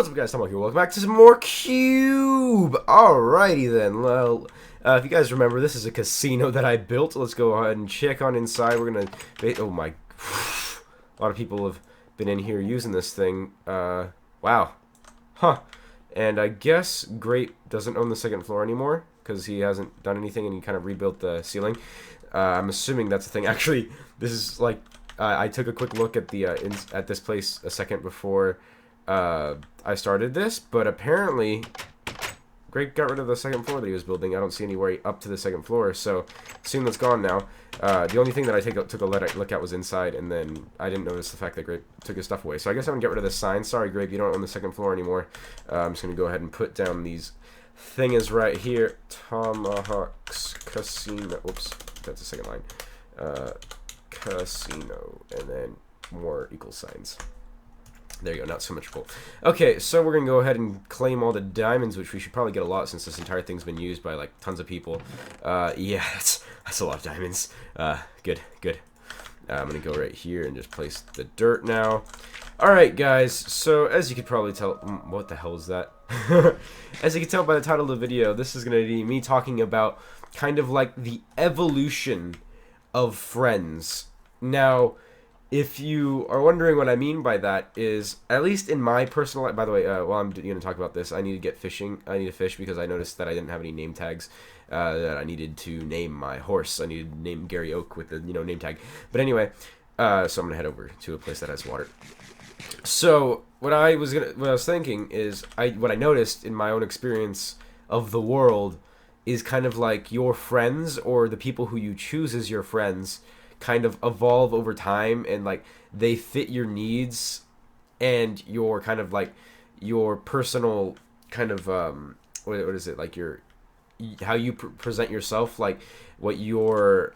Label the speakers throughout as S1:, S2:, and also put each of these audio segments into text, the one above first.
S1: What's up, guys? ThatOneTomahawk here. Welcome back to some more Cube. Alrighty then. Well, if you guys remember, this is a casino that I built. Let's go ahead and check on inside. We're gonna. Oh my! A lot of people have been in here using this thing. Wow. Huh. And I guess Grape doesn't own the second floor anymore because he hasn't done anything and he kind of rebuilt the ceiling. I'm assuming that's the thing. Actually, this is like I took a quick look at the at this place a second before I started this, but apparently Grape got rid of the second floor that he was building. I don't see any way up to the second floor, so assume that's gone now. The only thing that I took a look at was inside, and then I didn't notice the fact that Grape took his stuff away. So I guess I'm gonna get rid of this sign. Sorry, Grape, you don't own the second floor anymore. I'm just gonna go ahead and put down these things right here. Tomahawk's Casino. Oops, that's the second line. Casino, and then more equal signs. There you go, not so much gold. Okay, so we're going to go ahead and claim all the diamonds, which we should probably get a lot since this entire thing's been used by, like, tons of people. Yeah, that's a lot of diamonds. Good. I'm going to go right here and just place the dirt now. Alright, guys, so as you could probably tell... what the hell is that? As you can tell by the title of the video, this is going to be me talking about kind of like the evolution of friends. Now, if you are wondering what I mean by that is, at least in my personal life, by the way, while I'm going to talk about this, I need to get fishing. I need to fish because I noticed that I didn't have any name tags that I needed to name my horse. I needed to name Gary Oak with the, name tag. But anyway, so I'm going to head over to a place that has water. So, what I was thinking is, what I noticed in my own experience of the world is kind of like your friends, or the people who you choose as your friends, kind of evolve over time, and like they fit your needs and your kind of like your personal kind of what is it, like your how you present yourself, like what your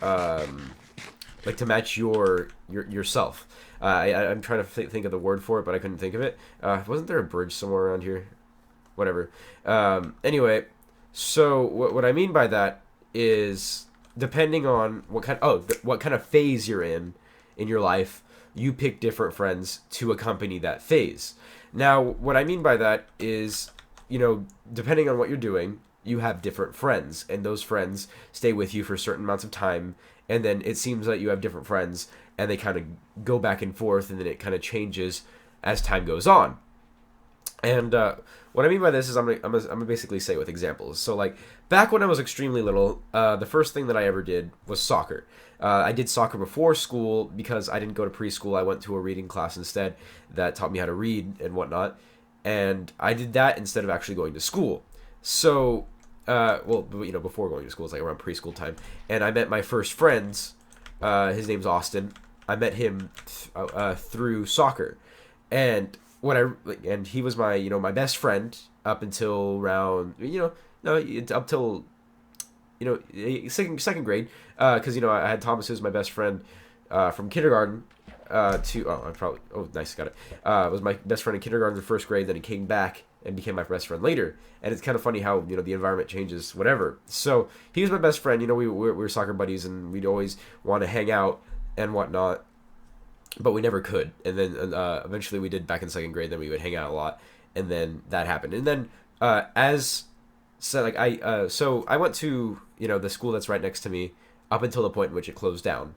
S1: like to match yourself. I'm trying to think of the word for it, but I couldn't think of it. Wasn't there a bridge somewhere around here? Whatever. Anyway, so what I mean by that is, depending on what kind of phase you're in your life, you pick different friends to accompany that phase. Now, what I mean by that is, depending on what you're doing, you have different friends, and those friends stay with you for certain amounts of time, and then it seems that you have different friends, and they kind of go back and forth, and then it kind of changes as time goes on. And what I mean by this is I'm gonna basically say with examples. So like back when I was extremely little, the first thing that I ever did was soccer. I did soccer before school because I didn't go to preschool. I went to a reading class instead that taught me how to read and whatnot. And I did that instead of actually going to school. So, before going to school, it's like around preschool time. And I met my first friends. His name's Austin. I met him through soccer, and he was my my best friend up until around up till second grade, because I had Thomas, who was my best friend from kindergarten nice, got it. Was my best friend in kindergarten to first grade. Then he came back and became my best friend later. And it's kind of funny how the environment changes, whatever. So he was my best friend. We were soccer buddies, and we'd always want to hang out and whatnot, but we never could. And then eventually we did back in second grade. Then we would hang out a lot, and then that happened. And then I went to the school that's right next to me up until the point in which it closed down.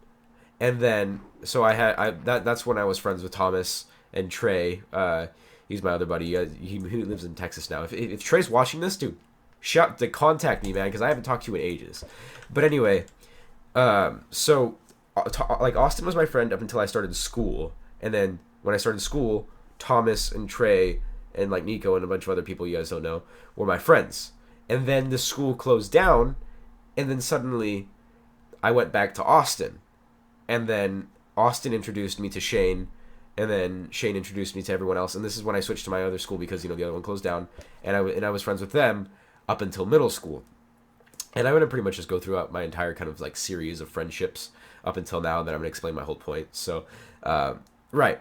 S1: And then so that's when I was friends with Thomas and Trey. He's my other buddy. He lives in Texas now. If Trey's watching this, dude, contact me, man, because I haven't talked to you in ages. But anyway, so Austin was my friend up until I started school, and then when I started school, Thomas and Trey and like Nico and a bunch of other people you guys don't know were my friends. And then the school closed down, and then suddenly I went back to Austin, and then Austin introduced me to Shane, and then Shane introduced me to everyone else. And this is when I switched to my other school because the other one closed down, and I was friends with them up until middle school. And I'm going to pretty much just go throughout my entire kind of like series of friendships up until now, that I'm going to explain my whole point. So, right.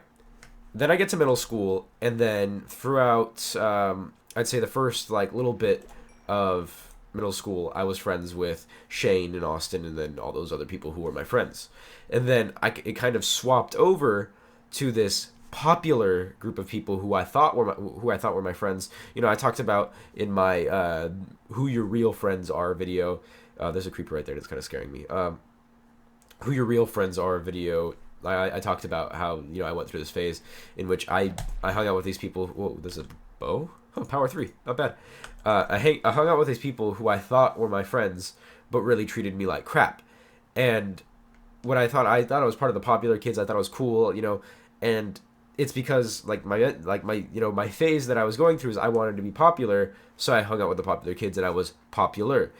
S1: Then I get to middle school, and then throughout, I'd say the first like little bit of middle school, I was friends with Shane and Austin, and then all those other people who were my friends. And then it kind of swapped over to this popular group of people who I thought were my friends. You know, I talked about in my who your real friends are video. There's a creeper right there that's kind of scaring me. Who your real friends are video. I talked about how, you know, I went through this phase in which I hung out with these people. Whoa, there's a bow. Oh, power 3, not bad. I hung out with these people who I thought were my friends, but really treated me like crap. And what I thought I was part of the popular kids. I thought I was cool, you know, and it's because like my you know, my phase that I was going through is I wanted to be popular, so I hung out with the popular kids and I was popular.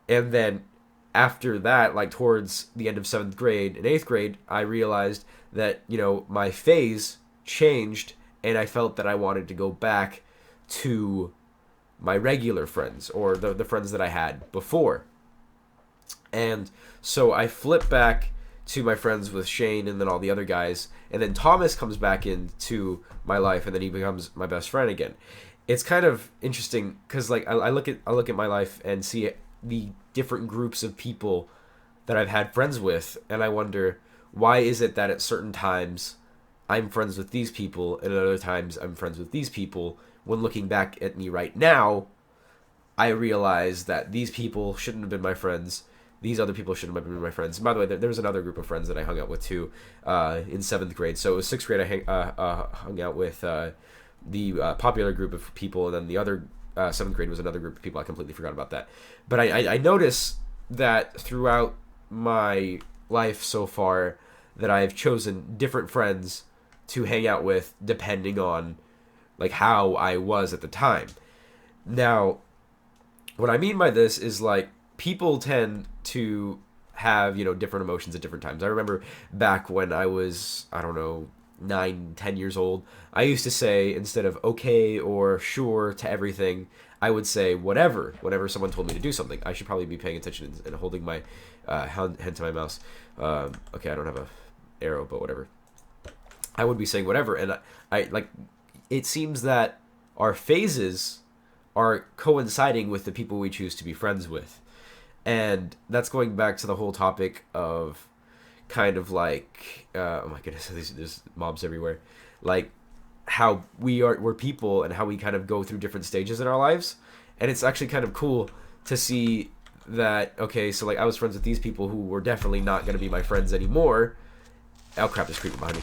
S1: And then after that, like towards the end of 7th grade and 8th grade, I realized that, you know, my phase changed and I felt that I wanted to go back to my regular friends, or the friends that I had before. And so I flipped back to my friends with Shane and then all the other guys, and then Thomas comes back into my life, and then he becomes my best friend again. It's kind of interesting because like I look at my life and see the different groups of people that I've had friends with, and I wonder, why is it that at certain times I'm friends with these people and at other times I'm friends with these people? When looking back at me right now, I realize that these people shouldn't have been my friends. These other people shouldn't have been my friends. And by the way, there was another group of friends that I hung out with too in 7th grade. So it was 6th grade I hung out with the popular group of people, and then the other 7th grade was another group of people. I completely forgot about that. But I notice that throughout my life so far that I've chosen different friends to hang out with depending on like how I was at the time. Now, what I mean by this is like people tend to have, you know, different emotions at different times. I remember back when I was, I don't know, 9, 10 years old, I used to say, instead of okay or sure to everything, I would say whatever whenever someone told me to do something. I should probably be paying attention and holding my hand to my mouse. Okay, I don't have a arrow, but whatever. I would be saying whatever, and I like, it seems that our phases are coinciding with the people we choose to be friends with. And that's going back to the whole topic of kind of like, oh my goodness, there's mobs everywhere. Like how we're people and how we kind of go through different stages in our lives. And it's actually kind of cool to see that, okay, so like I was friends with these people who were definitely not going to be my friends anymore. Oh crap, there's creeping behind me.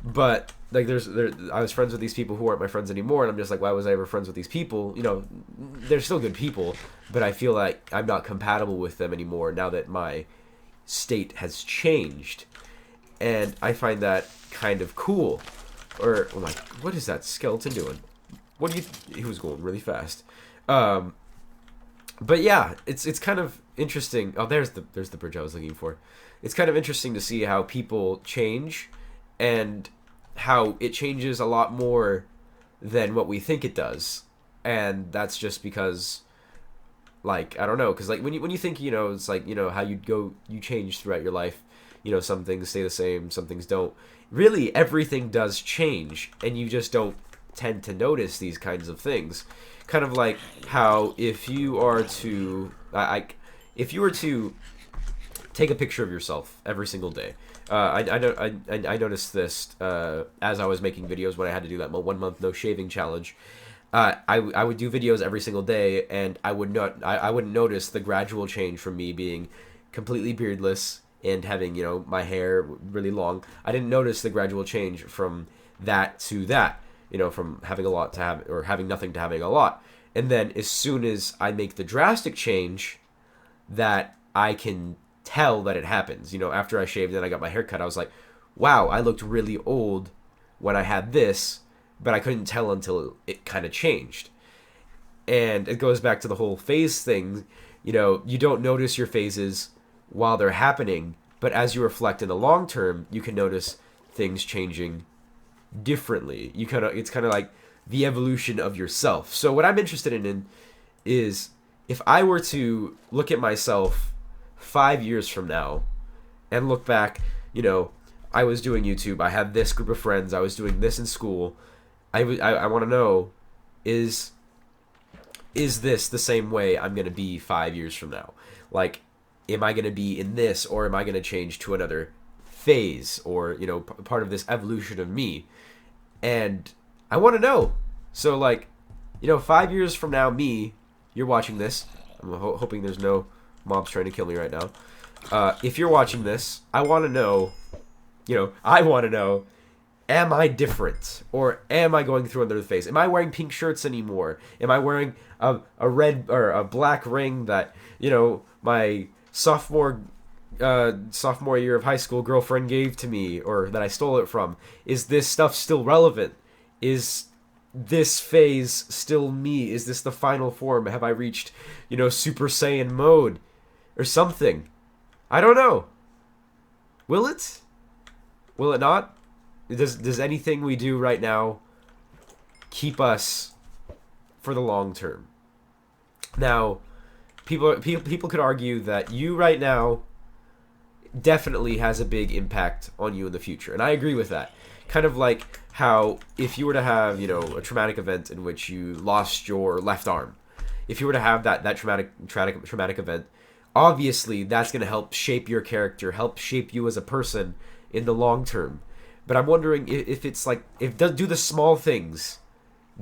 S1: But like I was friends with these people who aren't my friends anymore, and I'm just like, why was I ever friends with these people? You know, they're still good people, but I feel like I'm not compatible with them anymore now that my state has changed. And I find that kind of cool. Or, oh my, what is that skeleton doing? What do you, he was going really fast. But yeah, it's kind of interesting. Oh, there's the bridge I was looking for. It's kind of interesting to see how people change, and how it changes a lot more than what we think it does. And that's just because, like, I don't know, because like when you think, you know, it's like, you know, how you change throughout your life. You know, some things stay the same, some things don't. Really, everything does change, and you just don't tend to notice these kinds of things. Kind of like how if you are to, if you were to take a picture of yourself every single day. I noticed this as I was making videos when I had to do that 1 month no shaving challenge. I would do videos every single day, and I wouldn't notice the gradual change from me being completely beardless and having, you know, my hair really long. I didn't notice the gradual change from that to that, you know, from having a lot to have, or having nothing to having a lot. And then as soon as I make the drastic change, that I can tell that it happens. You know, after I shaved and I got my hair cut, I was like, wow, I looked really old when I had this, but I couldn't tell until it kind of changed. And it goes back to the whole phase thing. You know, you don't notice your phases while they're happening, but as you reflect in the long term, you can notice things changing differently. It's kind of like the evolution of yourself. So what I'm interested in is, if I were to look at myself 5 years from now and look back, you know, I was doing YouTube, I had this group of friends, I was doing this in school, I want to know, is this the same way I'm going to be 5 years from now? Like, am I going to be in this, or am I going to change to another phase, or, you know, part of this evolution of me. And I want to know. So, like, you know, 5 years from now, me, you're watching this. I'm hoping there's no mobs trying to kill me right now. If you're watching this, I want to know, you know, am I different? Or am I going through another phase? Am I wearing pink shirts anymore? Am I wearing a red or a black ring that, you know, my sophomore year of high school girlfriend gave to me, or that I stole it from? Is this stuff still relevant? Is this phase still me? Is this the final form? Have I reached, you know, Super Saiyan mode or something? I don't know. Will it? Will it not? Does anything we do right now keep us for the long term? Now, people could argue that you right now definitely has a big impact on you in the future, and I agree with that. Kind of like how if you were to have, you know, a traumatic event in which you lost your left arm, if you were to have that traumatic event, obviously that's going to help shape your character, help shape you as a person in the long term. But I'm wondering if it's like, do the small things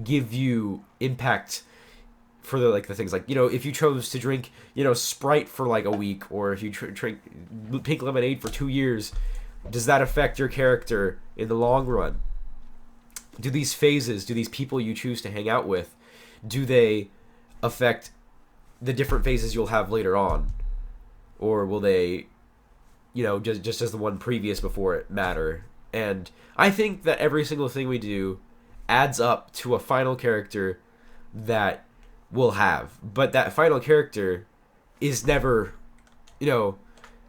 S1: give you impact for the things like, you know, if you chose to drink, you know, Sprite for like a week, or if you drink pink lemonade for 2 years, does that affect your character in the long run? Do these phases, do these people you choose to hang out with, do they affect the different phases you'll have later on? Or will they, you know, just as the one previous before it matter? And I think that every single thing we do adds up to a final character that we'll have. But that final character is never, you know,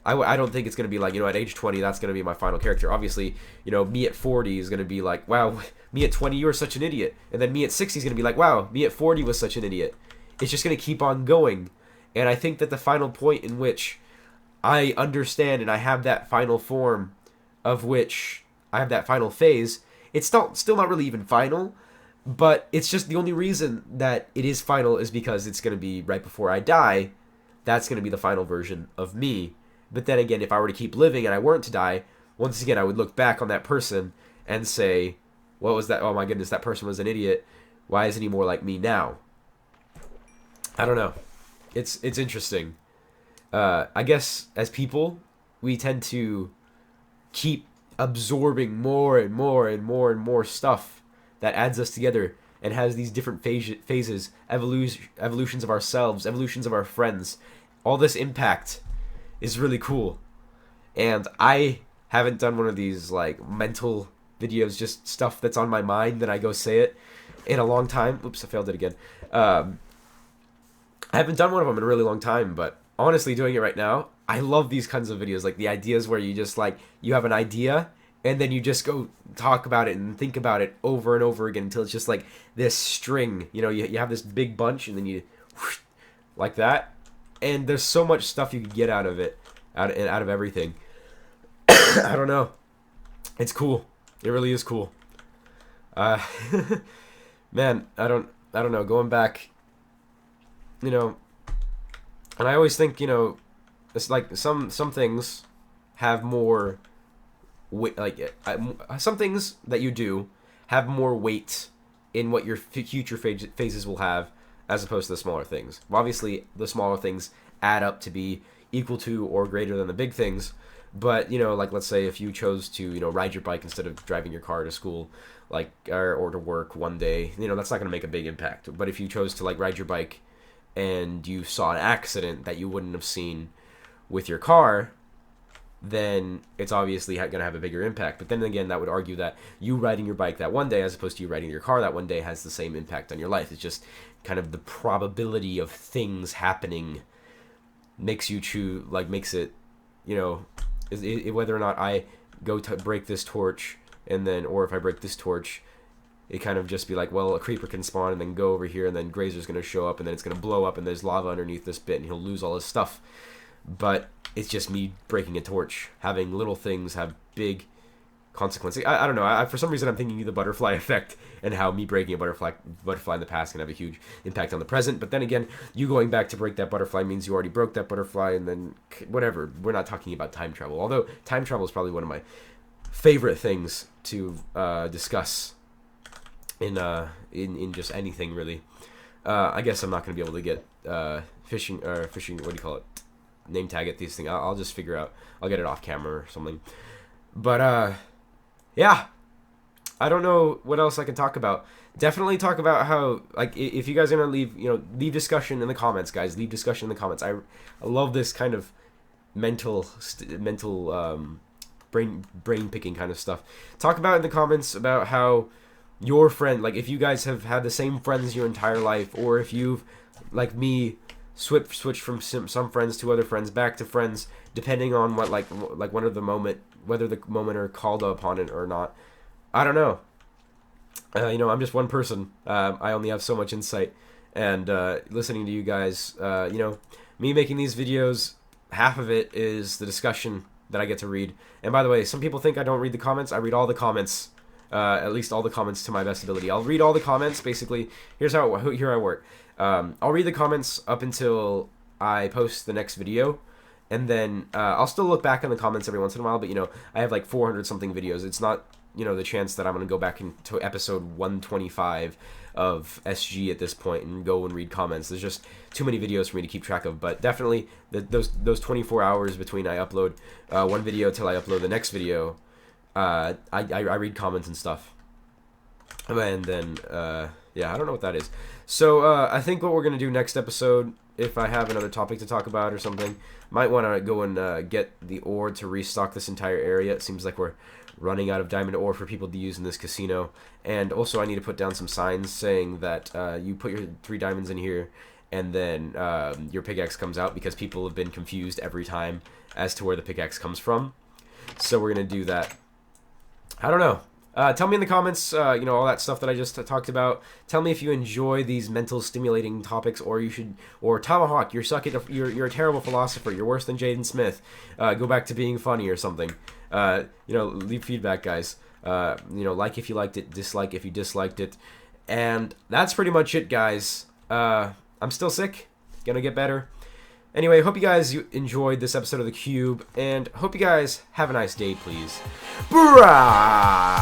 S1: I don't think it's going to be like, you know, at age 20, that's going to be my final character. Obviously, you know, me at 40 is going to be like, wow, me at 20, you were such an idiot. And then me at 60 is going to be like, wow, me at 40 was such an idiot. It's just going to keep on going. And I think that the final point in which I understand and I have that final form of which I have that final phase, it's still not really even final, but it's just the only reason that it is final is because it's going to be right before I die. That's going to be the final version of me. But then again, if I were to keep living and I weren't to die, once again, I would look back on that person and say, what was that? Oh my goodness, that person was an idiot. Why isn't he more like me now? I don't know. It's interesting. I guess as people, we tend to keep absorbing more and more and more and more stuff that adds us together and has these different phases, evolutions of ourselves, evolutions of our friends. All this impact is really cool. And I haven't done one of these like mental videos, just stuff that's on my mind, then I go say it, in a long time. Oops, I failed it again. I haven't done one of them in a really long time, but honestly, doing it right now, I love these kinds of videos, like the ideas where you just like, you have an idea and then you just go talk about it and think about it over and over again until it's just like this string, you know, you have this big bunch and then you whoosh, like that, and there's so much stuff you could get out of it, out of everything. I don't know, it's cool. It really is cool. Man, I don't know, going back, you know, and I always think, you know, it's like some things have more weight, like some things that you do have more weight in what your future phases will have, as opposed to the smaller things. Well, obviously, the smaller things add up to be equal to or greater than the big things. But, you know, like, let's say if you chose to, you know, ride your bike instead of driving your car to school, like, or to work one day, you know, that's not going to make a big impact. But if you chose to, like, ride your bike and you saw an accident that you wouldn't have seen with your car, then it's obviously going to have a bigger impact. But then again, that would argue that you riding your bike that one day as opposed to you riding your car that one day has the same impact on your life. It's just kind of the probability of things happening makes you choose, like, makes it, you know, whether or not I go to break this torch and then, or if I break this torch, it kind of just be like, well, a creeper can spawn and then go over here and then Grazer's going to show up and then it's going to blow up and there's lava underneath this bit and he'll lose all his stuff. But it's just me breaking a torch. Having little things have big consequence. I don't know. For some reason, I'm thinking the butterfly effect and how me breaking a butterfly in the past can have a huge impact on the present. But then again, you going back to break that butterfly means you already broke that butterfly, and then whatever. We're not talking about time travel. Although time travel is probably one of my favorite things to discuss in just anything really. I guess I'm not gonna be able to get fishing. What do you call it? Name tag it. These things. I'll just figure out. I'll get it off camera or something. But yeah, I don't know what else I can talk about. Definitely talk about how, like, if you guys are gonna leave, leave discussion in the comments, guys. Leave discussion in the comments. I love this kind of mental brain picking kind of stuff. Talk about in the comments about how your friend, like, if you guys have had the same friends your entire life, or if you've, like me, switch from some friends to other friends, back to friends, depending on what whether the moment are called upon it or not. I don't know. I'm just one person. I only have so much insight, and listening to you guys, me making these videos, half of it is the discussion that I get to read. And by the way, some people think I don't read the comments. I read all the comments, at least all the comments to my best ability. I'll read all the comments. Basically, here I work. I'll read the comments up until I post the next video, and then I'll still look back in the comments every once in a while. But I have like 400 something videos. It's not the chance that I'm gonna go back into episode 125 of SG at this point and go and read comments. There's just too many videos for me to keep track of. But definitely those 24 hours between I upload one video till I upload the next video, I read comments and stuff. And then yeah, I don't know what that is. So I think what we're gonna do next episode, if I have another topic to talk about or something, might want to go and get the ore to restock this entire area. It seems like we're running out of diamond ore for people to use in this casino. And also I need to put down some signs saying that you put your 3 diamonds in here, and then your pickaxe comes out, because people have been confused every time as to where the pickaxe comes from. So we're gonna do that. I don't know. Tell me in the comments, all that stuff that I just talked about. Tell me if you enjoy these mental stimulating topics, or Tomahawk, you're a terrible philosopher. You're worse than Jaden Smith. Go back to being funny or something. Leave feedback, guys. Like if you liked it, dislike if you disliked it. And that's pretty much it, guys. I'm still sick. Gonna get better. Anyway, hope you guys enjoyed this episode of The Cube, and hope you guys have a nice day, please. Brah!